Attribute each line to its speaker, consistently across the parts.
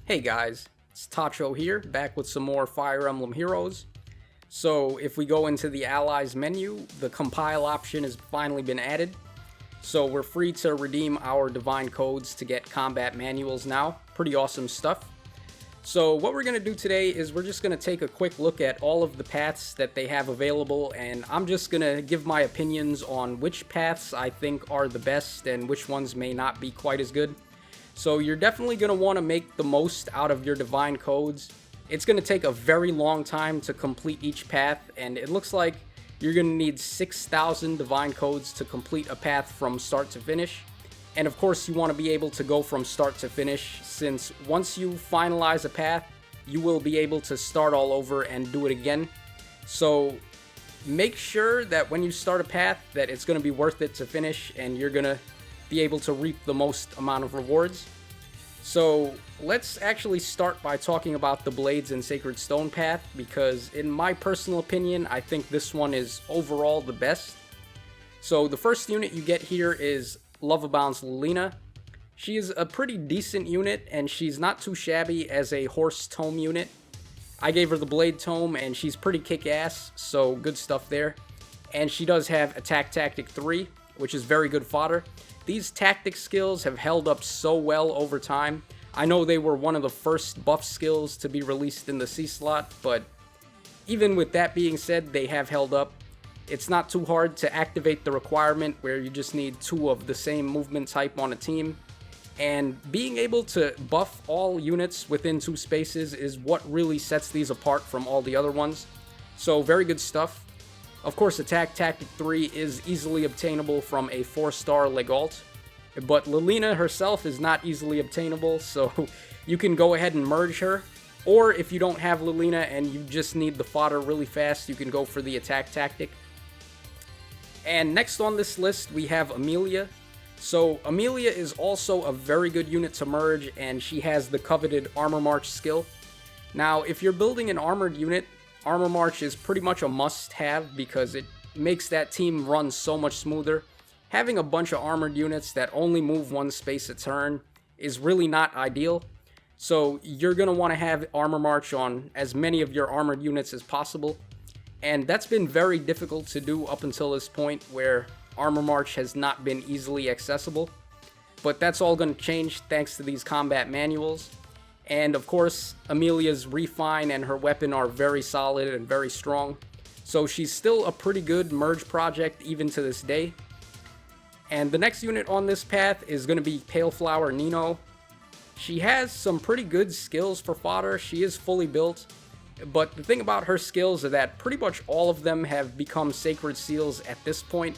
Speaker 1: Hey guys, it's Tacho here, back with some more Fire Emblem Heroes. So if we go into the Allies menu, the compile option has finally been added. So we're free to redeem our divine codes to get combat manuals now. Pretty awesome stuff. So what we're going to do today is we're just going to take a quick look at all of the paths that they have available, and I'm just going to give my opinions on which paths I think are the best and which ones may not be quite as good. So you're definitely going to want to make the most out of your divine codes. It's going to take a very long time to complete each path, and it looks like you're going to need 6,000 divine codes to complete a path from start to finish. And of course you want to be able to go from start to finish, since once you finalize a path, you will be able to start all over and do it again. So make sure that when you start a path that it's going to be worth it to finish, and you're going to be able to reap the most amount of rewards. So let's actually start by talking about the Blades and Sacred Stone path, because in my personal opinion, I think this one is overall the best. So the first unit you get here is Love Abound's Lilina. She is a pretty decent unit, and she's not too shabby as a horse tome unit. I gave her the Blade Tome, and she's pretty kick-ass, so good stuff there. And she does have Attack Tactic 3, which is very good fodder. These tactic skills have held up so well over time. I know they were one of the first buff skills to be released in the C slot, but even with that being said, they have held up. It's not too hard to activate the requirement where you just need 2 of the same movement type on a team. And being able to buff all units within 2 spaces is what really sets these apart from all the other ones. So very good stuff. Of course, Attack Tactic 3 is easily obtainable from a 4-star Legault, but Lilina herself is not easily obtainable, so you can go ahead and merge her. Or if you don't have Lilina and you just need the fodder really fast, you can go for the Attack Tactic. And next on this list, we have Amelia. So Amelia is also a very good unit to merge, and she has the coveted Armor March skill. Now, if you're building an armored unit, Armor March is pretty much a must-have because it makes that team run so much smoother. Having a bunch of armored units that only move 1 space a turn is really not ideal. So you're going to want to have Armor March on as many of your armored units as possible. And that's been very difficult to do up until this point, where Armor March has not been easily accessible. But that's all going to change thanks to these combat manuals. And of course, Amelia's refine and her weapon are very solid and very strong. So she's still a pretty good merge project even to this day. And the next unit on this path is going to be Pale Flower Nino. She has some pretty good skills for fodder. She is fully built. But the thing about her skills is that pretty much all of them have become Sacred Seals at this point.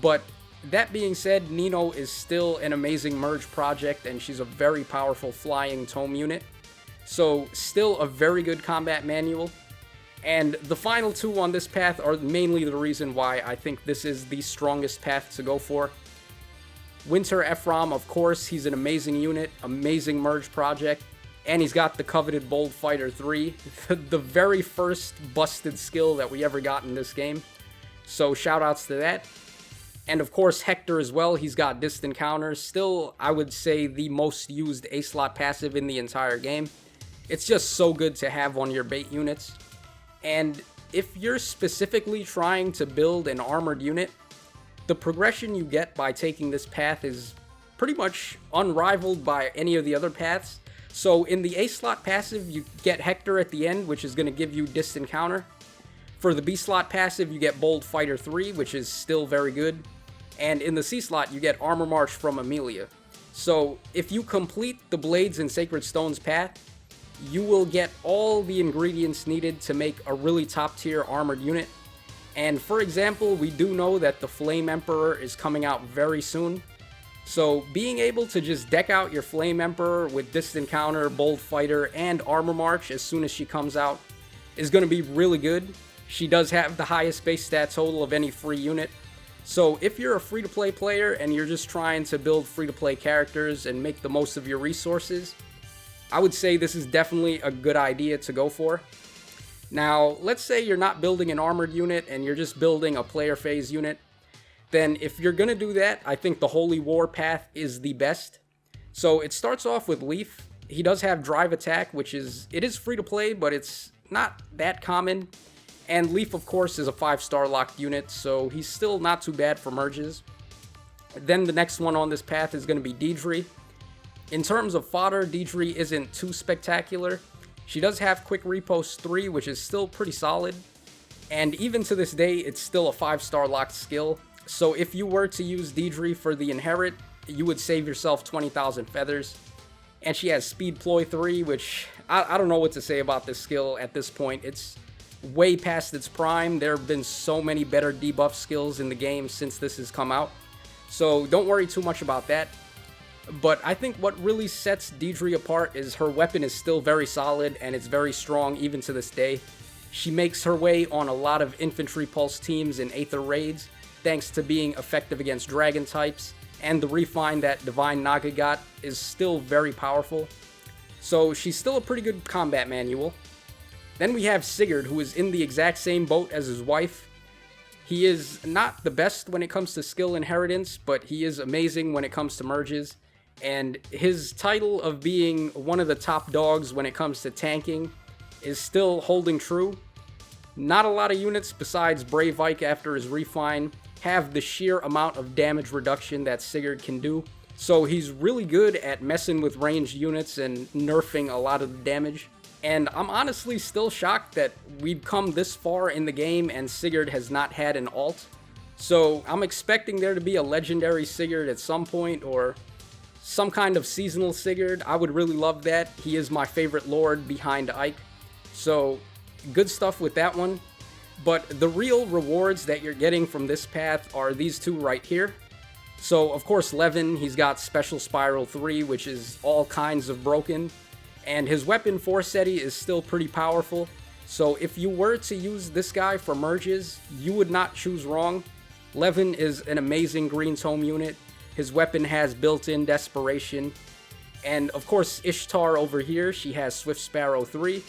Speaker 1: But that being said, Nino is still an amazing merge project, and she's a very powerful flying tome unit. So still a very good combat manual. And the final 2 on this path are mainly the reason why I think this is the strongest path to go for. Winter Ephraim, of course, he's an amazing unit, amazing merge project. And he's got the coveted Bold Fighter 3, the very first busted skill that we ever got in this game. So shoutouts to that. And of course, Hector as well, he's got distant counters. Still, I would say the most used A-slot passive in the entire game. It's just so good to have on your bait units. And if you're specifically trying to build an armored unit, the progression you get by taking this path is pretty much unrivaled by any of the other paths. So in the A-slot passive, you get Hector at the end, which is going to give you distant counter. For the B-slot passive, you get Bold Fighter 3, which is still very good. And in the C-slot, you get Armor March from Amelia. So if you complete the Blades and Sacred Stones path, you will get all the ingredients needed to make a really top-tier armored unit. And for example, we do know that the Flame Emperor is coming out very soon. So being able to just deck out your Flame Emperor with Distant Counter, Bold Fighter, and Armor March as soon as she comes out is going to be really good. She does have the highest base stat total of any free unit. So if you're a free-to-play player and you're just trying to build free-to-play characters and make the most of your resources, I would say this is definitely a good idea to go for. Now, let's say you're not building an armored unit and you're just building a player phase unit. Then if you're going to do that, I think the Holy War path is the best. So it starts off with Leaf, He does have drive attack, which is free to play, but it's not that common. And Leaf, of course, is a 5-star locked unit, so he's still not too bad for merges. Then the next one on this path is going to be Deidre. In terms of fodder, Deidre isn't too spectacular. She does have quick repost 3, which is still pretty solid. And even to this day, it's still a 5-star locked skill. So if you were to use Deidre for the inherit, you would save yourself 20,000 feathers. And she has speed ploy 3, which I don't know what to say about this skill at this point. It's way past its prime. There have been so many better debuff skills in the game since this has come out. So don't worry too much about that. But I think what really sets Deidre apart is her weapon is still very solid and it's very strong even to this day. She makes her way on a lot of infantry pulse teams in Aether raids, thanks to being effective against dragon types, and the refine that Divine Naga got is still very powerful. So she's still a pretty good combat manual. Then we have Sigurd, who is in the exact same boat as his wife. He is not the best when it comes to skill inheritance, but he is amazing when it comes to merges. And his title of being one of the top dogs when it comes to tanking is still holding true. Not a lot of units besides Brave Ike after his refine have the sheer amount of damage reduction that Sigurd can do. So he's really good at messing with ranged units and nerfing a lot of the damage. And I'm honestly still shocked that we've come this far in the game and Sigurd has not had an alt. So I'm expecting there to be a legendary Sigurd at some point, or some kind of seasonal Sigurd. I would really love that. He is my favorite lord behind Ike. So good stuff with that one. But the real rewards that you're getting from this path are these two right here. So of course Levin, he's got Special Spiral 3, which is all kinds of broken. And his weapon Forseti is still pretty powerful. So if you were to use this guy for merges, you would not choose wrong. Levin is an amazing green tome unit. His weapon has built-in Desperation. And of course Ishtar over here, she has Swift Sparrow 3.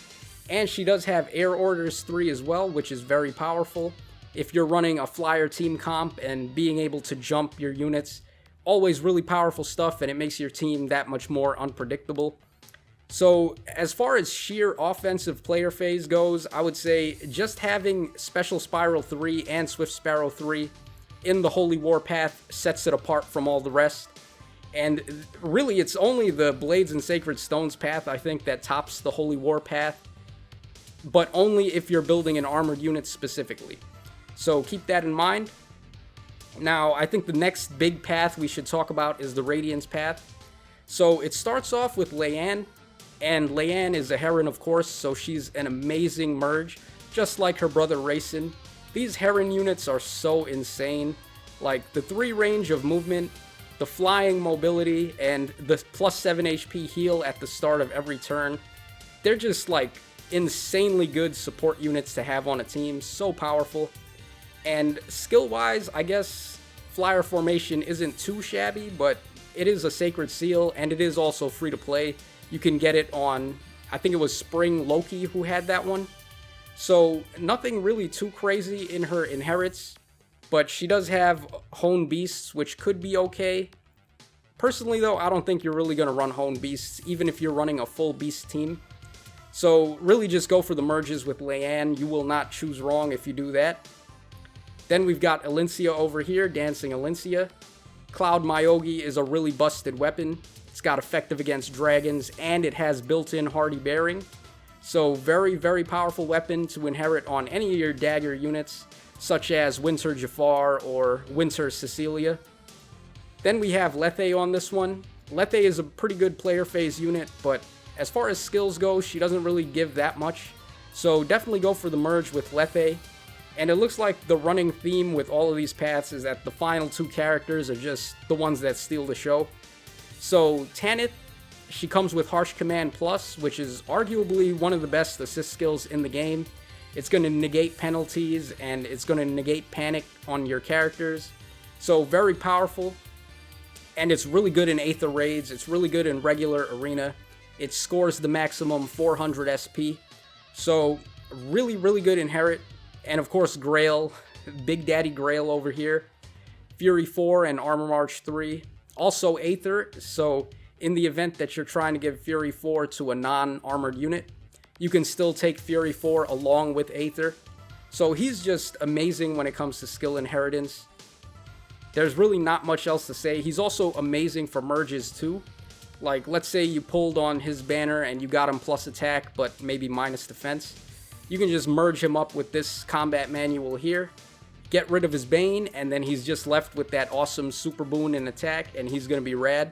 Speaker 1: And she does have Air Orders 3 as well, which is very powerful. If you're running a flyer team comp and being able to jump your units, always really powerful stuff, and it makes your team that much more unpredictable. So as far as sheer offensive player phase goes, I would say just having Special Spiral 3 and Swift Sparrow 3 in the Holy War path sets it apart from all the rest. And really, it's only the Blades and Sacred Stones path, I think, that tops the Holy War path. But only if you're building an armored unit specifically. So keep that in mind. Now, I think the next big path we should talk about is the Radiance path. So it starts off with Leanne. And Leanne is a Heron, of course, so she's an amazing merge, just like her brother Rayson. These Heron units are so insane. Like, the 3 range of movement, the flying mobility, and the plus 7 HP heal at the start of every turn. They're just, like, insanely good support units to have on a team. So powerful. And skill-wise, I guess Flyer Formation isn't too shabby, but it is a Sacred Seal, and it is also free to play. You can get it on, I think it was Spring Loki who had that one. So nothing really too crazy in her inherits, but she does have Hone Beasts, which could be okay. Personally though, I don't think you're really going to run Hone Beasts, even if you're running a full Beast team. So really just go for the merges with Leanne. You will not choose wrong if you do that. Then we've got Elincia over here, Dancing Elincia. Cloud Myogi is a really busted weapon. It's got effective against dragons, and it has built-in Hardy Bearing. So very, very powerful weapon to inherit on any of your dagger units, such as Winter Jafar or Winter Cecilia. Then we have Lethe on this one. Lethe is a pretty good player phase unit, but as far as skills go, she doesn't really give that much. So definitely go for the merge with Lethe. And it looks like the running theme with all of these paths is that the final 2 characters are just the ones that steal the show. So Tanith, she comes with Harsh Command Plus, which is arguably one of the best assist skills in the game. It's going to negate penalties, and it's going to negate panic on your characters. So very powerful, and it's really good in Aether raids. It's really good in regular arena. It scores the maximum 400 SP. So really, really good inherit. And of course Grail, Big Daddy Grail over here. Fury 4 and Armor March 3. Also Aether, so in the event that you're trying to give Fury 4 to a non-armored unit, you can still take Fury 4 along with Aether. So he's just amazing when it comes to skill inheritance. There's really not much else to say. He's also amazing for merges too. Like, let's say you pulled on his banner and you got him plus attack, but maybe minus defense. You can just merge him up with this combat manual here, get rid of his Bane, and then he's just left with that awesome super boon and attack, and he's going to be rad.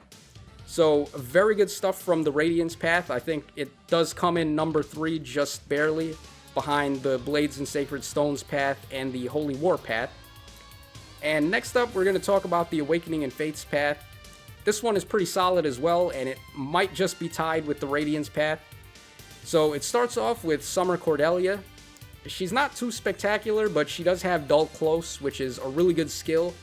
Speaker 1: So, very good stuff from the Radiance path. I think it does come in number 3 just barely, behind the Blades and Sacred Stones path and the Holy War path. And next up, we're going to talk about the Awakening and Fates path. This one is pretty solid as well, and it might just be tied with the Radiance path. So it starts off with Summer Cordelia. She's not too spectacular, but she does have Dull Close, which is a really good skill.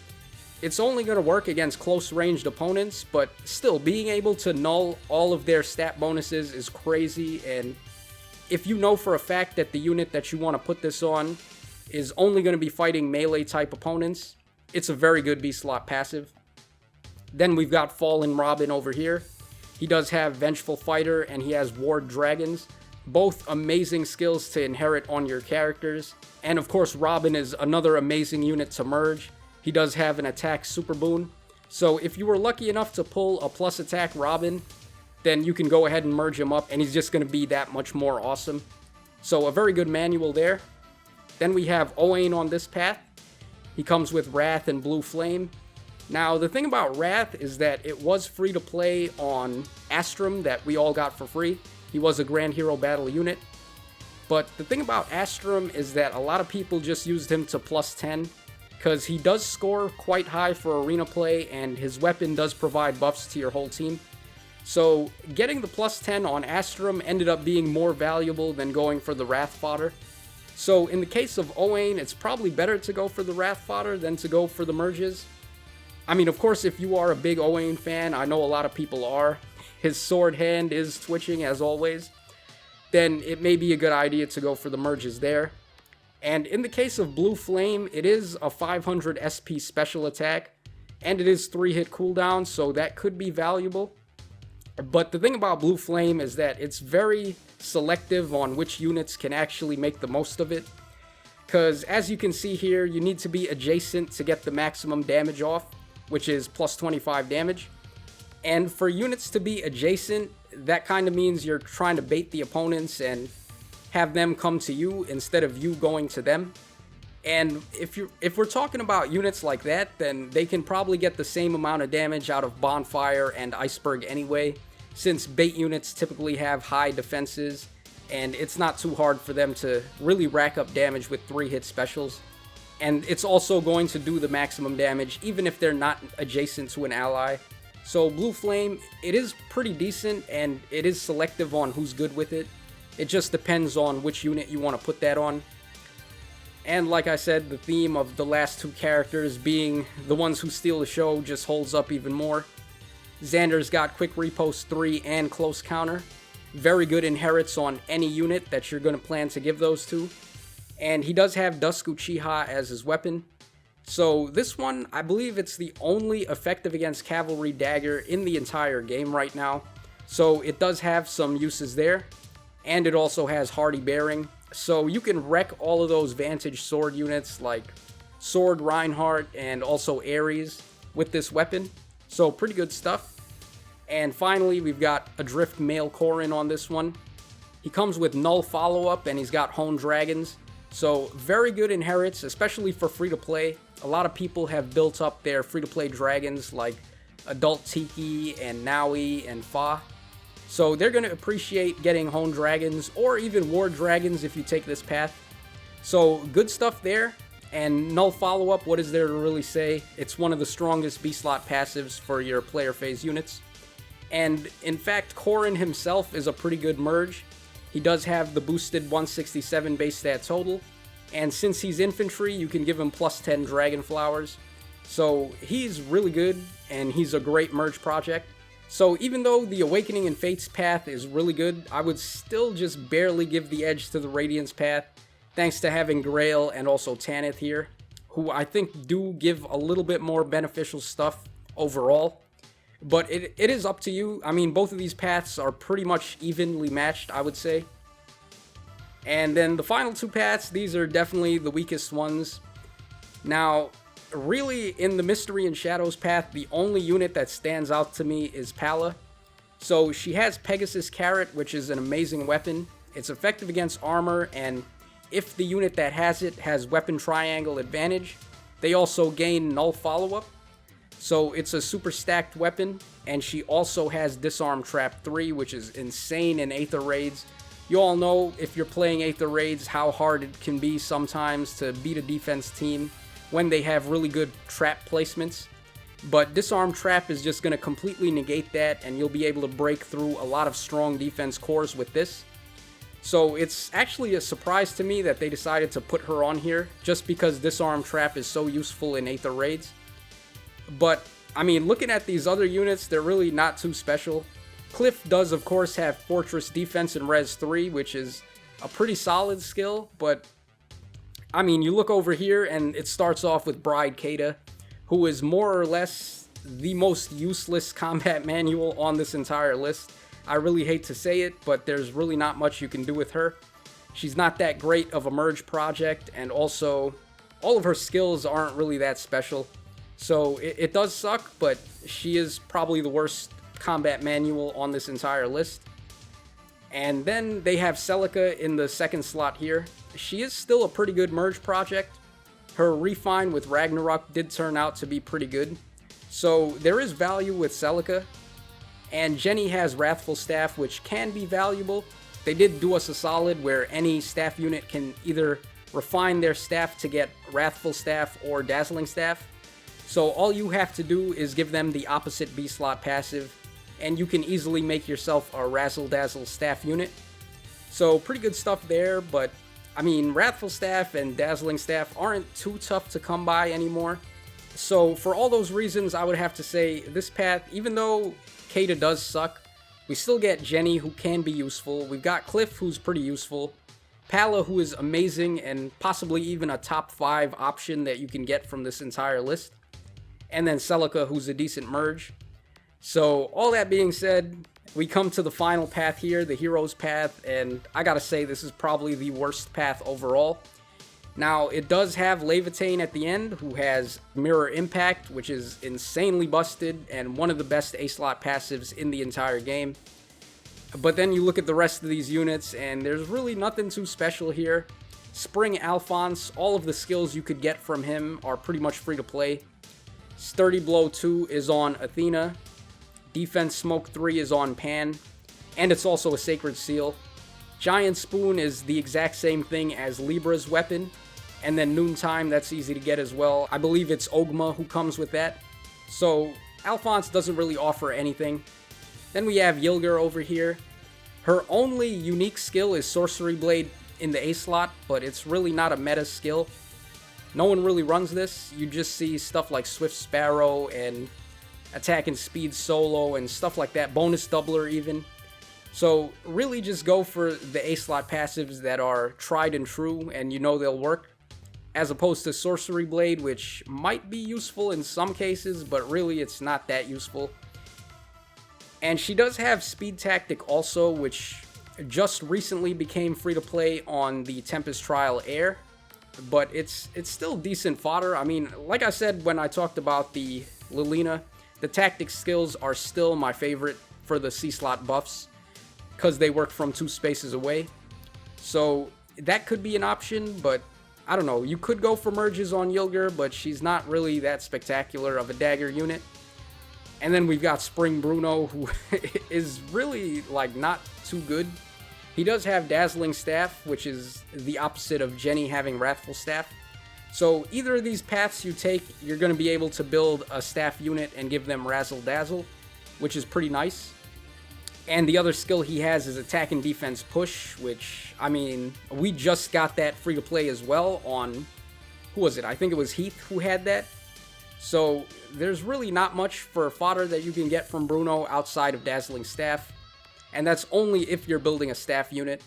Speaker 1: It's only going to work against close-ranged opponents, but still, being able to null all of their stat bonuses is crazy, and if you know for a fact that the unit that you want to put this on is only going to be fighting melee-type opponents, it's a very good B-slot passive. Then we've got Fallen Robin over here. He does have Vengeful Fighter and he has Ward Dragons. Both amazing skills to inherit on your characters. And of course, Robin is another amazing unit to merge. He does have an attack super boon. So if you were lucky enough to pull a plus attack Robin, then you can go ahead and merge him up and he's just going to be that much more awesome. So a very good manual there. Then we have Owain on this path. He comes with Wrath and Blue Flame. Now, the thing about Wrath is that it was free to play on Astrum that we all got for free. He was a Grand Hero Battle unit. But the thing about Astrum is that a lot of people just used him to plus 10, because he does score quite high for arena play and his weapon does provide buffs to your whole team. So getting the plus 10 on Astrum ended up being more valuable than going for the Wrath fodder. So in the case of Owain, it's probably better to go for the Wrath fodder than to go for the merges. I mean, of course, if you are a big Owain fan, I know a lot of people are, his sword hand is twitching as always, then it may be a good idea to go for the merges there. And in the case of Blue Flame, it is a 500 SP special attack, and it is 3-hit cooldown, so that could be valuable. But the thing about Blue Flame is that it's very selective on which units can actually make the most of it. Because as you can see here, you need to be adjacent to get the maximum damage off, which is plus 25 damage. And for units to be adjacent, that kind of means you're trying to bait the opponents and have them come to you instead of you going to them. And if we're talking about units like that, then they can probably get the same amount of damage out of Bonfire and Iceberg anyway, since bait units typically have high defenses, and it's not too hard for them to really rack up damage with 3-hit specials. And it's also going to do the maximum damage, even if they're not adjacent to an ally. So Blue Flame, it is pretty decent, and it is selective on who's good with it. It just depends on which unit you want to put that on. And like I said, the theme of the last two characters being the ones who steal the show just holds up even more. Xander's got Quick Repost 3 and Close Counter. Very good inherits on any unit that you're going to plan to give those to. And he does have Dusk Uchiha as his weapon. So this one, I believe it's the only effective against Cavalry Dagger in the entire game right now. So it does have some uses there. And it also has Hardy Bearing. So you can wreck all of those Vantage Sword units like Sword Reinhardt and also Ares with this weapon. So pretty good stuff. And finally, we've got Adrift Male Corrin on this one. He comes with Null Follow-Up and he's got Hone Dragons. So very good inherits, especially for free-to-play. A lot of people have built up their free-to-play dragons like Adult Tiki and Naui and Fa. So they're going to appreciate getting Hone Dragons or even Ward Dragons if you take this path. So good stuff there. And Null Follow-Up, what is there to really say? It's one of the strongest B-slot passives for your player phase units. And in fact, Corrin himself is a pretty good merge. He does have the boosted 167 base stat total, and since he's infantry, you can give him plus 10 Dragon Flowers. So he's really good, and he's a great merge project. So even though the Awakening and Fates path is really good, I would still just barely give the edge to the Radiance path, thanks to having Grail and also Tanith here, who I think do give a little bit more beneficial stuff overall. But it is up to you. I mean, both of these paths are pretty much evenly matched, I would say. And then the final two paths, these are definitely the weakest ones. Now, really, in the Mystery and Shadows path, the only unit that stands out to me is Pala. So she has Pegasus Carrot, which is an amazing weapon. It's effective against armor, and if the unit that has it has weapon triangle advantage, they also gain null follow-up. So it's a super stacked weapon, and she also has Disarm Trap 3, which is insane in Aether Raids. You all know, if you're playing Aether Raids, how hard it can be sometimes to beat a defense team when they have really good trap placements. But Disarm Trap is just going to completely negate that, and you'll be able to break through a lot of strong defense cores with this. So it's actually a surprise to me that they decided to put her on here, just because Disarm Trap is so useful in Aether Raids. But, I mean, looking at these other units, they're really not too special. Cliff does, of course, have Fortress Defense and Res 3, which is a pretty solid skill, but, I mean, you look over here, and it starts off with Bride Kata, who is more or less the most useless combat manual on this entire list. I really hate to say it, but there's really not much you can do with her. She's not that great of a merge project, and also, all of her skills aren't really that special. So it does suck, but she is probably the worst combat manual on this entire list. And then they have Celica in the second slot here. She is still a pretty good merge project. Her refine with Ragnarok did turn out to be pretty good. So there is value with Celica. And Jenny has Wrathful Staff, which can be valuable. They did do us a solid where any staff unit can either refine their staff to get Wrathful Staff or Dazzling Staff. So all you have to do is give them the opposite B-slot passive, and you can easily make yourself a Razzle Dazzle staff unit. So pretty good stuff there, but I mean, Wrathful Staff and Dazzling Staff aren't too tough to come by anymore. So for all those reasons, I would have to say this path, even though Kata does suck, we still get Jenny, who can be useful. We've got Cliff, who's pretty useful. Pala, who is amazing and possibly even a top 5 option that you can get from this entire list. And then Celica, who's a decent merge. So all that being said, we come to the final path here, the Heroes path, and I gotta say this is probably the worst path overall. Now, it does have Levitain at the end, who has Mirror Impact, which is insanely busted and one of the best A-slot passives in the entire game. But then you look at the rest of these units, and there's really nothing too special here. Spring Alphonse, all of the skills you could get from him are pretty much free to play. Sturdy Blow 2 is on Athena. Defense Smoke 3 is on Pan. And it's also a Sacred Seal. Giant Spoon is the exact same thing as Libra's weapon. And then Noontime, that's easy to get as well. I believe it's Ogma who comes with that. So Alphonse doesn't really offer anything. Then we have Yilgar over here. Her only unique skill is Sorcery Blade in the A slot, but it's really not a meta skill. No one really runs this. You just see stuff like Swift Sparrow and Attack and Speed Solo and stuff like that. Bonus Doubler even. So really just go for the A-slot passives that are tried and true and you know they'll work. As opposed to Sorcery Blade, which might be useful in some cases, but really it's not that useful. And she does have Speed Tactic also, which just recently became free to play on the Tempest Trial Air. But it's still decent fodder. I mean, like I said when I talked about the Lilina, the tactic skills are still my favorite for the C-slot buffs, because they work from 2 spaces away. So that could be an option, but I don't know. You could go for merges on Yilgar, but she's not really that spectacular of a dagger unit. And then we've got Spring Bruno, who is really, like, not too good. He does have Dazzling Staff, which is the opposite of Jenny having Wrathful Staff. So either of these paths you take, you're going to be able to build a staff unit and give them Razzle Dazzle, which is pretty nice. And the other skill he has is Attack and Defense Push, which, I mean, we just got that free to play as well on, who was it? I think it was Heath who had that. So there's really not much for fodder that you can get from Bruno outside of Dazzling Staff. And that's only if you're building a staff unit.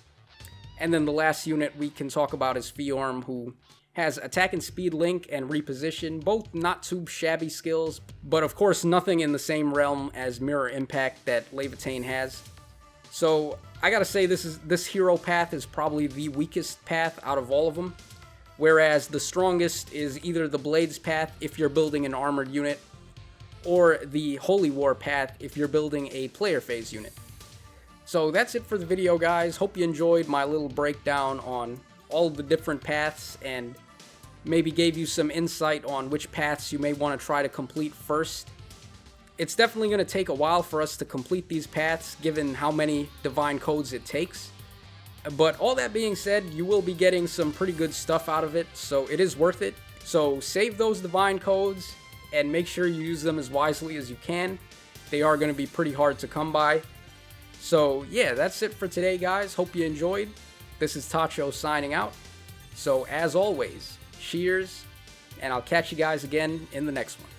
Speaker 1: And then the last unit we can talk about is Fiorm, who Has attack and speed link and reposition, both not too shabby skills, but of course nothing in the same realm as Mirror Impact that Levitain has. So I gotta say this hero path is probably the weakest path out of all of them, whereas the strongest is either the Blades path if you're building an armored unit, or the Holy War path if you're building a player phase unit. So that's it for the video, guys. Hope you enjoyed my little breakdown on all of the different paths and maybe gave you some insight on which paths you may want to try to complete first. It's definitely going to take a while for us to complete these paths given how many divine codes it takes. But all that being said, you will be getting some pretty good stuff out of it, so it is worth it. So save those divine codes and make sure you use them as wisely as you can. They are going to be pretty hard to come by. So yeah, that's it for today, guys. Hope you enjoyed. This is Tacho signing out. So as always, cheers, and I'll catch you guys again in the next one.